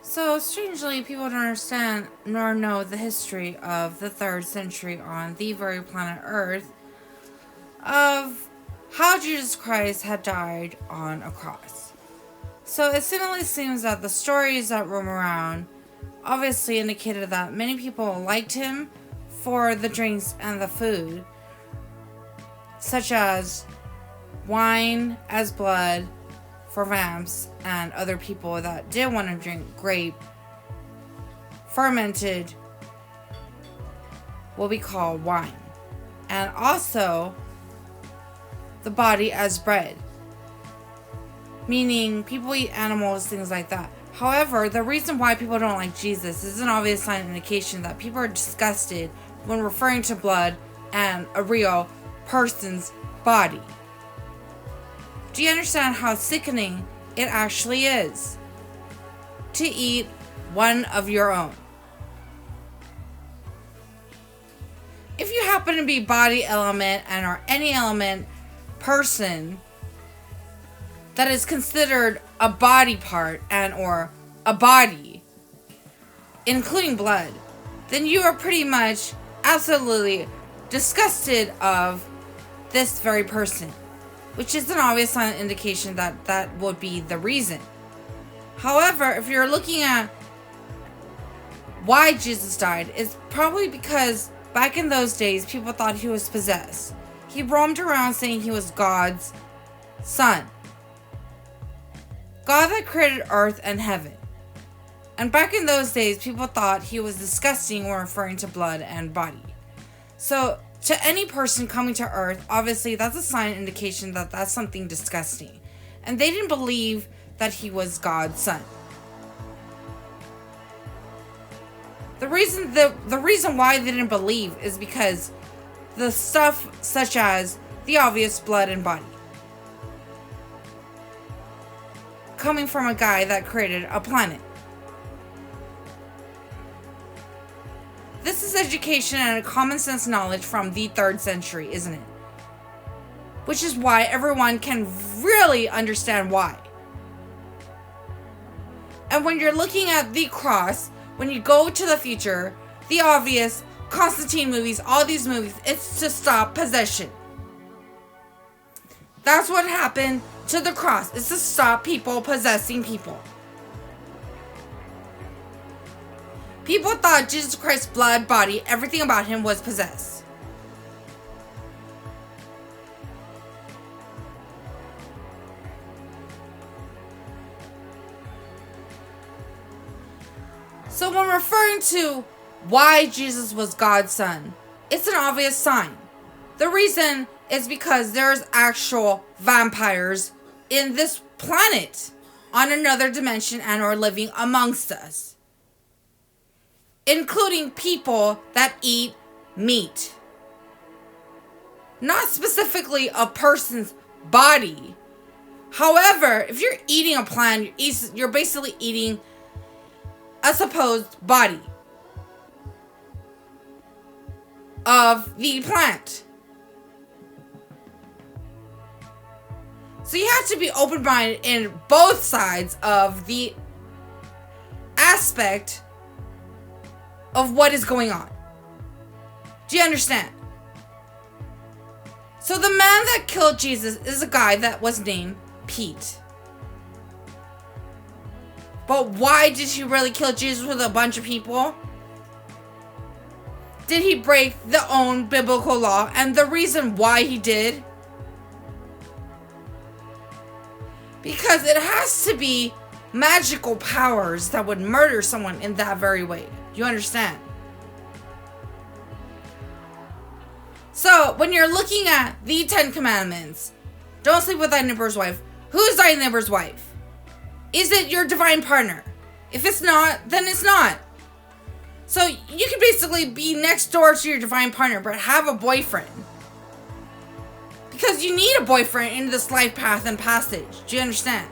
So, strangely, people don't understand nor know the history of the 3rd century on the very planet Earth of how Jesus Christ had died on a cross. So, it seemingly seems that the stories that roam around obviously indicated that many people liked him for the drinks and the food, such as wine as blood for vamps and other people that did want to drink grape fermented what we call wine, and also the body as bread, meaning people eat animals, things like that. However, the reason why people don't like Jesus is an obvious sign indication that people are disgusted when referring to blood and a real person's body. Do you understand how sickening it actually is to eat one of your own? If you happen to be body element and or any element person that is considered a body part and or a body, including blood, then you are pretty much absolutely disgusted of this very person, which is an obvious sign indication that that would be the reason. However, if you're looking at why Jesus died, it's probably because back in those days, people thought he was possessed. He roamed around saying he was God's son. God that created earth and heaven. And back in those days, people thought he was disgusting when referring to blood and body. So, to any person coming to earth, obviously that's a sign indication that that's something disgusting. And they didn't believe that he was God's son. The reason why they didn't believe is because the stuff such as the obvious blood and body coming from a guy that created a planet. This is education and a common sense knowledge from the 3rd century, isn't it? Which is why everyone can really understand why. And when you're looking at the cross, when you go to the future, the obvious Constantine movies, all these movies, it's to stop possession. That's what happened to the cross. It's to stop people possessing people. People thought Jesus Christ's blood, body, everything about him was possessed. So when referring to why Jesus was God's son, it's an obvious sign. The reason is because there's actual vampires in this planet on another dimension and are living amongst us, including people that eat meat. Not specifically a person's body. However, if you're eating a plant, you're basically eating a supposed body of the plant. So you have to be open-minded in both sides of the aspect of what is going on. Do you understand? So the man that killed Jesus is a guy that was named Pete. But why did he really kill Jesus with a bunch of people? Did he break the own biblical law? And the reason why he did? Because it has to be magical powers that would murder someone in that very way. You understand? So, when you're looking at the 10 Commandments, don't sleep with thy neighbor's wife. Who's thy neighbor's wife? Is it your divine partner? If it's not, then it's not. So, you can basically be next door to your divine partner, but have a boyfriend. Because you need a boyfriend in this life path and passage. Do you understand?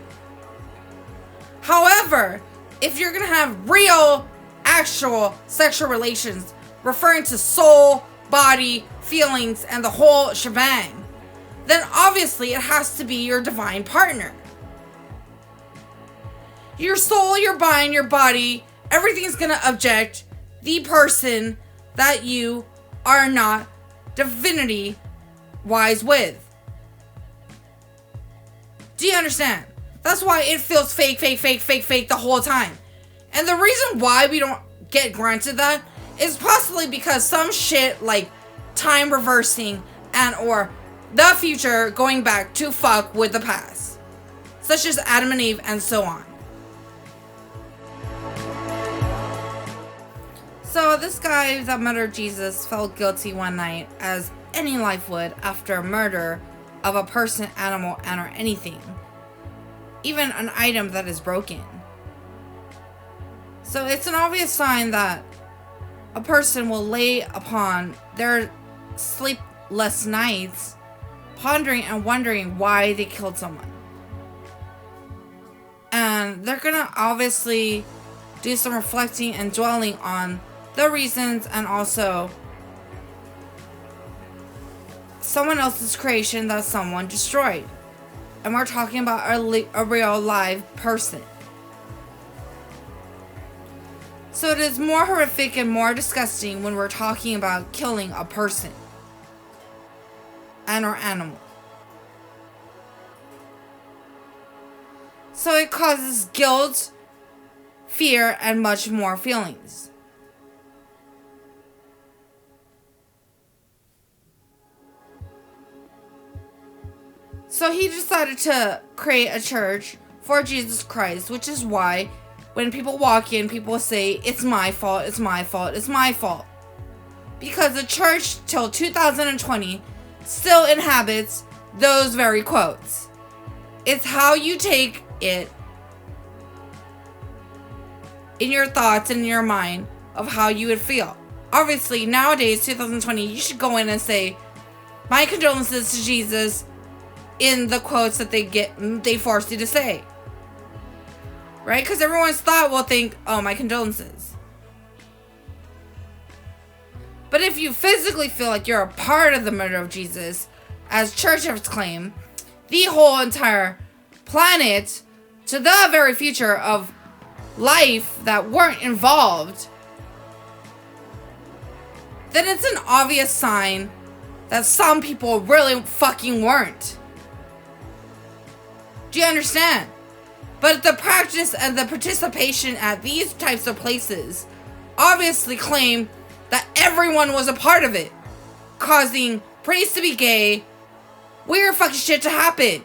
However, if you're going to have real, actual sexual relations, referring to soul, body, feelings, and the whole shebang, then obviously it has to be your divine partner. Your soul, your mind, your body, everything's gonna object the person that you are not divinity wise with. Do you understand? That's why it feels fake the whole time. And the reason why we don't get granted that is possibly because some shit like time reversing and or the future going back to fuck with the past. Such as Adam and Eve and so on. So this guy that murdered Jesus felt guilty one night, as any life would, after murder of a person, animal, and or anything. Even an item that is broken. So it's an obvious sign that a person will lay upon their sleepless nights pondering and wondering why they killed someone. And they're gonna obviously do some reflecting and dwelling on the reasons and also someone else's creation that someone destroyed. And we're talking about a real live person. So it is more horrific and more disgusting when we're talking about killing a person and or animal. So it causes guilt, fear, and much more feelings. So he decided to create a church for Jesus Christ, which is why when people walk in, people say, it's my fault, it's my fault, it's my fault. Because the church, till 2020, still inhabits those very quotes. It's how you take it in your thoughts and in your mind of how you would feel. Obviously, nowadays, 2020, you should go in and say, my condolences to Jesus, in the quotes that they force you to say. Right? Because everyone's thought will think, oh, my condolences. But if you physically feel like you're a part of the murder of Jesus, as churches claim, the whole entire planet, to the very future of life that weren't involved, then it's an obvious sign that some people really fucking weren't. Do you understand? But the practice and the participation at these types of places obviously claim that everyone was a part of it, causing priests to be gay, weird fucking shit to happen.